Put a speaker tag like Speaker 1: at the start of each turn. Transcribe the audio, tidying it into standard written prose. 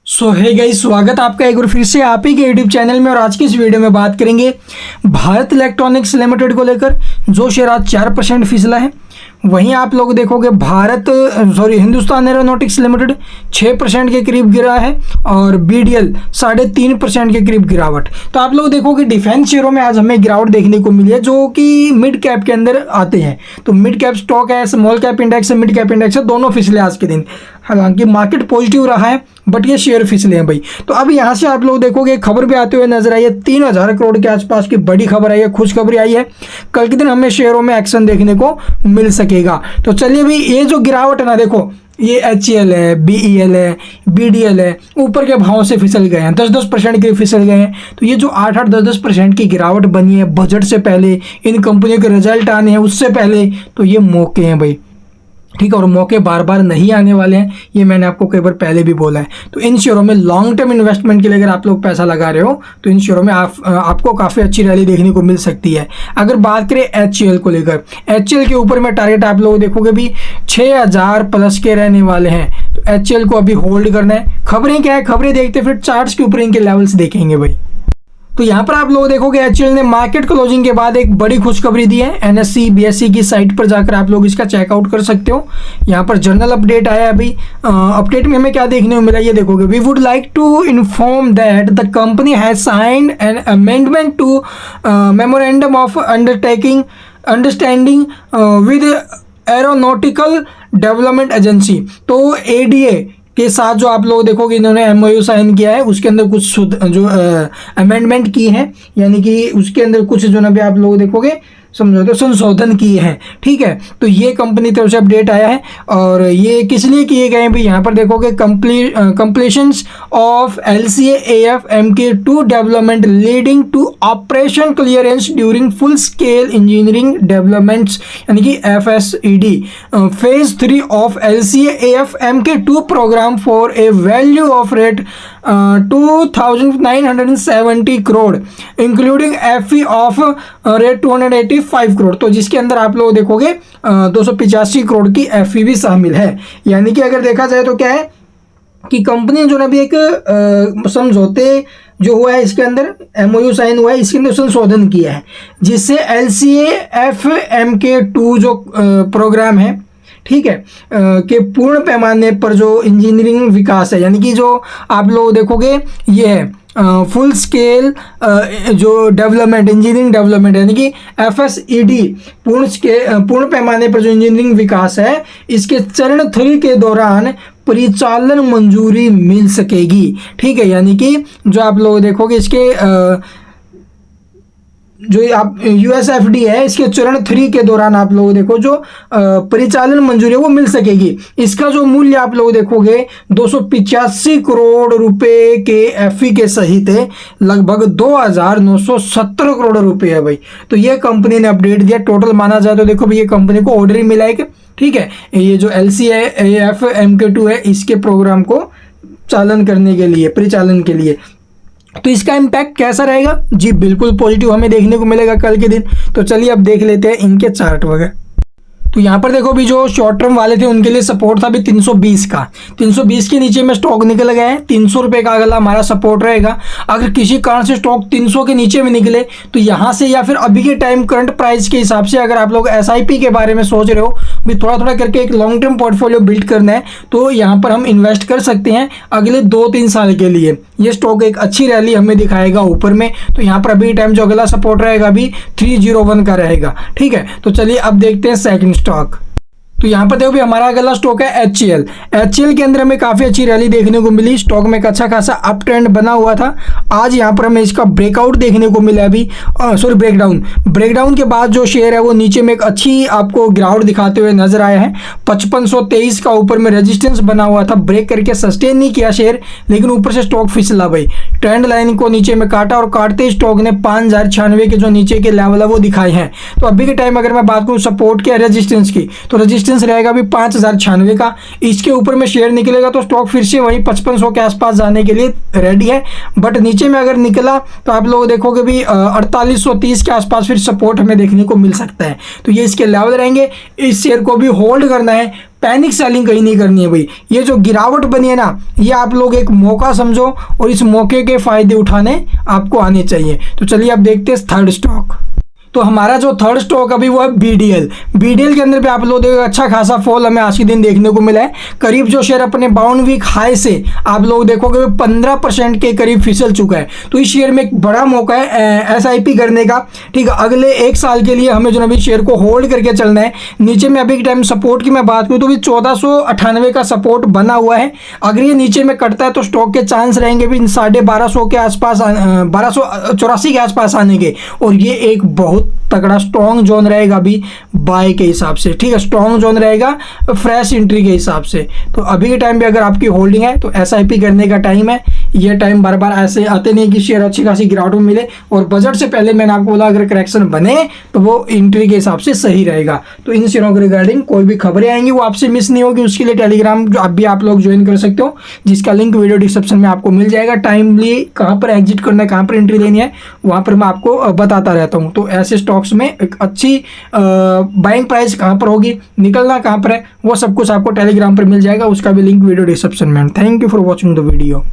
Speaker 1: सो है गाइस, स्वागत आपका एक बार फिर से आप ही के यूट्यूब चैनल में। और आज की इस वीडियो में बात करेंगे भारत इलेक्ट्रॉनिक्स लिमिटेड को लेकर, जो शेयर आज 4% फिसला है। वहीं आप लोग देखोगे हिंदुस्तान एरोनॉटिक्स लिमिटेड 6% के करीब गिरा है और BDL 3.5% के करीब गिरावट। तो आप लोग देखोगे डिफेंस शेयरों में आज हमें गिरावट देखने को मिली है, जो कि मिड कैप के अंदर आते हैं। तो मिड कैप स्टॉक है, स्मॉल कैप इंडेक्स है, मिड कैप इंडेक्स है, दोनों फिसले आज के दिन। हालांकि मार्केट पॉजिटिव रहा है बट ये शेयर फिसले हैं भाई। तो अब यहाँ से आप लोग देखोगे खबर भी आते हुए नजर आई है, 3000 करोड़ के आसपास की बड़ी खबर आई है, खुशखबरी आई है। कल के दिन हमें शेयरों में एक्शन देखने को मिल सकेगा। तो चलिए भाई, ये जो गिरावट है ना, देखो ये HCL है, BEL है, BDL है, ऊपर के भाव से फिसल गए हैं, 10-10% के फिसल गए हैं। तो ये जो 8-10% की गिरावट बनी है बजट से पहले, इन कंपनियों के रिजल्ट आने हैं उससे पहले, तो ये मौके हैं भाई, ठीक है। और मौके बार बार नहीं आने वाले हैं, ये मैंने आपको कई बार पहले भी बोला है। तो इन शेयरों में लॉन्ग टर्म इन्वेस्टमेंट के लिए अगर आप लोग पैसा लगा रहे हो तो इन शेयरों में आपको काफ़ी अच्छी रैली देखने को मिल सकती है। अगर बात करें HCL को लेकर, HCL के ऊपर में टारगेट आप लोग देखोगे भी 6000 प्लस के रहने वाले हैं। तो HCL को अभी होल्ड करना है। खबरें क्या है, खबरें देखते फिर चार्ट्स के ऊपर इनके लेवल्स देखेंगे भाई। तो यहाँ पर आप लोग देखोगे HCL ने मार्केट क्लोजिंग के बाद एक बड़ी खुशखबरी दी है। NSE BSE की साइट पर जाकर आप लोग इसका चेकआउट कर सकते हो। यहाँ पर जर्नल अपडेट आया है अभी। अपडेट में हमें क्या देखने को मिला ये देखोगे। We would like to inform that the company has signed an amendment to memorandum of understanding with aeronautical development agency. तो ADA के साथ जो आप लोग देखोगे इन्होंने MOU साइन किया है, उसके अंदर कुछ जो अमेंडमेंट की है, यानी कि उसके अंदर कुछ जो ना भी आप लोग देखोगे समझौते संशोधन किए हैं, ठीक है। तो ये कंपनी तरफ से अपडेट आया है और ये किस लिए किए गए हैं भाई। यहाँ पर देखोगे completions of LCA AF-MK2 development leading to operation clearance during full scale engineering developments, यानी कि FSED phase 3 of LCA AF-MK2 programme for a value of rate 2970 crore including FE of rate 285 crore. तो जिसके अंदर आप लोग देखोगे 285 करोड़ की FE भी शामिल है। यानी कि अगर देखा जाए तो क्या है कि कंपनी जो ना भी एक समझौते जो हुआ है, इसके अंदर MOU साइन हुआ है, इसके अंदर संशोधन किया है, जिससे LCA AF-MK2 जो प्रोग्राम है, ठीक है, के पूर्ण पैमाने पर जो इंजीनियरिंग विकास है, यानी कि जो आप लोग देखोगे ये है फुल स्केल जो डेवलपमेंट, इंजीनियरिंग डेवलपमेंट, यानी कि FSED पूर्ण पैमाने पर जो इंजीनियरिंग विकास है, इसके चरण 3 के दौरान परिचालन मंजूरी मिल सकेगी, ठीक है। यानी कि जो आप लोग देखोगे इसके जो आप USFD है, इसके चरण 3 के दौरान आप लोग देखो जो परिचालन मंजूरी है वो मिल सकेगी। इसका जो मूल्य आप लोग देखोगे 285 करोड़ रुपए के FE के सहित लगभग 2970 करोड़ रुपए है भाई। तो ये कंपनी ने अपडेट दिया। टोटल माना जाए तो देखो भाई, ये कंपनी को ऑर्डर ही मिला है, ठीक है, ये जो LCA AF-MK2 है इसके प्रोग्राम को चालन करने के लिए, परिचालन के लिए। तो इसका इम्पैक्ट कैसा रहेगा जी, बिल्कुल पॉजिटिव हमें देखने को मिलेगा कल के दिन। तो चलिए अब देख लेते हैं इनके चार्ट वगैरह। तो यहाँ पर देखो भी जो शॉर्ट टर्म वाले थे उनके लिए सपोर्ट था भी 320 का। 320 के नीचे में स्टॉक निकल गए हैं। 300 रुपये का अगला हमारा सपोर्ट रहेगा। अगर किसी कारण से स्टॉक 300 के नीचे में निकले तो यहाँ से या फिर अभी के टाइम करंट प्राइस के हिसाब से अगर आप लोग SIP के बारे में सोच रहे हो भी थोड़ा थोड़ा करके एक लॉन्ग टर्म पोर्टफोलियो बिल्ड करना है, तो यहाँ पर हम इन्वेस्ट कर सकते हैं अगले 2-3 साल के लिए। ये स्टॉक एक अच्छी रैली हमें दिखाएगा ऊपर में। तो यहाँ पर अभी टाइम जो अगला सपोर्ट रहेगा अभी 301 का रहेगा, ठीक है। तो चलिए अब देखते हैं सेकंड स्टॉक। तो यहाँ पर देखो भी हमारा अगला स्टॉक है HCL। HCL के अंदर हमें काफ़ी अच्छी रैली देखने को मिली। स्टॉक में एक अच्छा खासा अप ट्रेंड बना हुआ था। आज यहाँ पर हमें इसका ब्रेकआउट देखने को मिला अभी, ब्रेकडाउन के बाद जो शेयर है वो नीचे में एक अच्छी आपको गिरावट दिखाते हुए नजर आया है। 5523 का ऊपर में रेजिस्टेंस बना हुआ था, ब्रेक करके सस्टेन नहीं किया शेयर, लेकिन ऊपर से स्टॉक फिसला भाई। ट्रेंड लाइन को नीचे में काटा और काटते स्टॉक ने 5096 के जो नीचे के लेवल है वो दिखाए हैं। तो अभी के टाइम अगर मैं बात करूँ सपोर्ट के रेजिस्टेंस की, तो रेजिस्टेंस रेजिस्टेंस रहेगा अभी 5096 का। इसके ऊपर में शेयर निकलेगा तो स्टॉक फिर से वही 5500 के आसपास जाने के लिए रेडी है। बट नीचे में अगर निकला तो आप लोग देखोगे भी 4830 के आसपास फिर सपोर्ट हमें देखने को मिल सकता है। तो ये इसके लेवल रहेंगे। इस शेयर को भी होल्ड करना है, पैनिक सेलिंग कहीं नहीं करनी है भाई। ये जो गिरावट बनी है ना, ये आप लोग एक मौका समझो और इस मौके के फायदे उठाने आपको आने चाहिए। तो चलिए अब देखते हैं थर्ड स्टॉक। तो हमारा जो थर्ड स्टॉक अभी वो है बीडीएल। बीडीएल के अंदर भी आप लोग देखो अच्छा खासा फॉल हमें आज के दिन देखने को मिला है। करीब जो शेयर अपने 52 वीक हाई से आप लोग देखोगे 15% के करीब फिसल चुका है। तो इस शेयर में एक बड़ा मौका है एसआईपी करने का। ठीक है, अगले 1 साल के लिए हमें जो अभी शेयर को होल्ड करके चलना है। नीचे में अभी के टाइम सपोर्ट की मैं बात करूँ तो भी 1498 का सपोर्ट बना हुआ है। अगर ये नीचे में कटता है तो स्टॉक के चांस रहेंगे भी 1250 के आसपास, 1284 के आसपास आने के। और ये एक बहुत तगड़ा स्ट्रॉन्ग जोन रहेगा अभी बाय के हिसाब से। ठीक है, स्ट्रॉन्ग जोन रहेगा फ्रेश एंट्री के हिसाब से। तो अभी के टाइम पे अगर आपकी होल्डिंग है तो एसआईपी करने का टाइम है। ये टाइम बार बार ऐसे आते नहीं कि शेयर अच्छी खासी गिरावट में मिले। और बजट से पहले मैंने आपको बोला अगर करेक्शन बने तो वो एंट्री के हिसाब से सही रहेगा। तो इन शेयरों के रिगार्डिंग कोई भी खबरें आएंगी वो आपसे मिस नहीं होगी। उसके लिए टेलीग्राम जो आप भी आप लोग ज्वाइन कर सकते हो, जिसका लिंक वीडियो डिस्क्रिप्शन में आपको मिल जाएगा। टाइमली कहाँ पर एग्जिट करना है, कहाँ पर एंट्री लेनी है, वहाँ पर मैं आपको बताता रहता हूँ। तो ऐसे स्टॉक्स में एक अच्छी बाइंग प्राइस कहाँ पर होगी, निकलना कहाँ पर है, वो सब कुछ आपको टेलीग्राम पर मिल जाएगा। उसका भी लिंक वीडियो डिस्क्रिप्शन में। Thank you for watching the video.